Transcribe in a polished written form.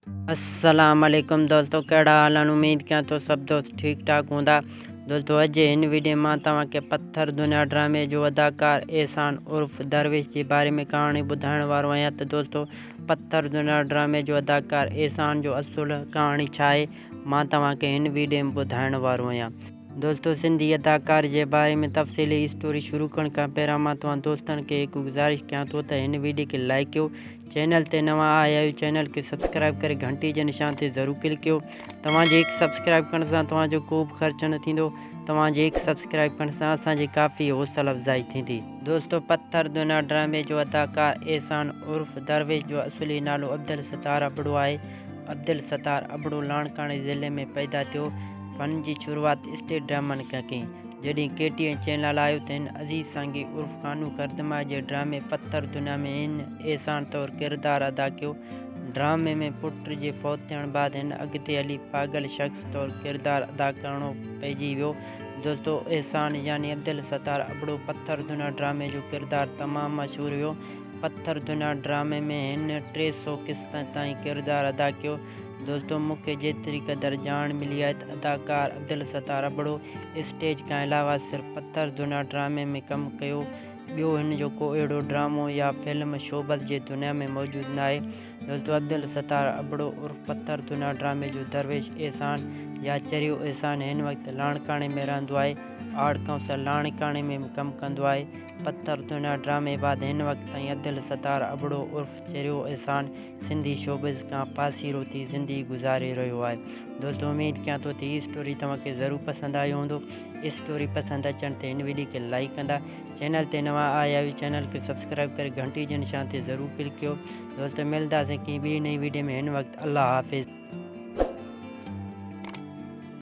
अस्सलाम वालेकुम दोस्तों, कहिड़ा हाल आहिनि। उम्मीद कयां थो सभु दोस्त ठीक ठाक हूंदा। दोस्तों अॼु हिन वीडियो मां तव्हांखे पत्थर दुनिया ड्रामे जो अदाकार एहसान उर्फ दरवेश जे बारे में कहाणी ॿुधाइण वारो आहियां। त दोस्तों पत्थर दुनिया ड्रामे जो अदाकार एहसान जो असुल कहाणी छा आहे, मां तव्हांखे हिन वीडियो में ॿुधाइण वारो आहियां। दोस्तों सिंधी अदाकार जे बारे में तफ़सीली स्टोरी शुरू करण खां पहिरियों मां तव्हां दोस्तनि खे हिकु गुज़ारिश कयां थो त हिन वीडियो खे लाइक कयो, चैनल ते नवां आया आहियो चैनल खे सब्सक्राइब करे घंटी जे निशान ते ज़रूरु क्लिक कयो। तव्हांजे हिकु सब्सक्राइब करण सां तव्हांजो को बि ख़र्चु न थींदो। तव्हांजे हिकु सब्सक्राइब करण सां असांजी काफ़ी हौसला अफ़ज़ाई थींदी। दोस्तों पत्थर दुनिया ड्रामे जो अदाकार एहसान उर्फ दरवेश जो असुली नालो अब्दुल सत्तार अबड़ो आहे। अब्दुल सत्तार अबड़ो लाणकाणे ज़िले में पैदा थियो। फ़न जी शुरूआति स्टेज ड्रामनि खां कई। जॾहिं KTN चैनल आयो त हिन अज़ीज़ सांगी उर्फ कानू करदमा जे ड्रामे पत्थर दुनिया में हिन एहसान तौरु किरदारु अदा कयो। ड्रामे में पुट जे फौत थियण बैदि हिन अॻिते हली पागल शख़्स तौरु किरदारु अदा करणो पइजी वियो। दोस्तों एहसान यानी अब्दुल सत्तार अबड़ो पत्थर दुनिया ड्रामे जो किरदारु तमामु मशहूरु हुयो। पत्थर दुनिया ड्रामे में हिन 300 क़िस्त ताईं किरदारु अदा कयो। दोस्तों मूंखे जेतिरी क़दर ॼाण मिली आहे त अदाकार अब्दुल सत्तार अबड़ो स्टेज खां अलावा सिर्फ़ु पत्थर दुनिया ड्रामे में कमु कयो। ॿियो हिन जो को अहिड़ो ड्रामो या फिल्म शोबत जे दुनिया में मौजूदु न आहे। दोस्तों अब्दुल सत्तार अबड़ो उर्फ पत्थर दुनिया ड्रामे जो दरवेश एहसान या चरियो एहसान हिन वक़्तु लाणकाणे में रहंदो आहे। आर्ट काउंसिल लाणकाणे में कमु कंदो आहे। पत्थर दुनिया ड्रामे बैदि हिन वक़्तु ताईं अब्दुल सत्तार अबड़ो उर्फ चरियो एहसान सिंधी शोबिज़ खां पासीरो थी ज़िंदगी गुज़ारे रहियो आहे। दोस्तों उम्मीद कयां थो त हीअ स्टोरी तव्हांखे ज़रूरु पसंदि आयो हूंदो। स्टोरी पसंदि अचण ते हिन वीडियो खे लाइक कंदा, चैनल ते नवां आया आहियो चैनल खे सब्सक्राइब करे घंटी जे निशान ते ज़रूरु क्लिक कयो। दोस्तों मिलंदासीं की ॿी नई वीडियो में। हिन वक़्तु अल्लाह हाफ़िज़।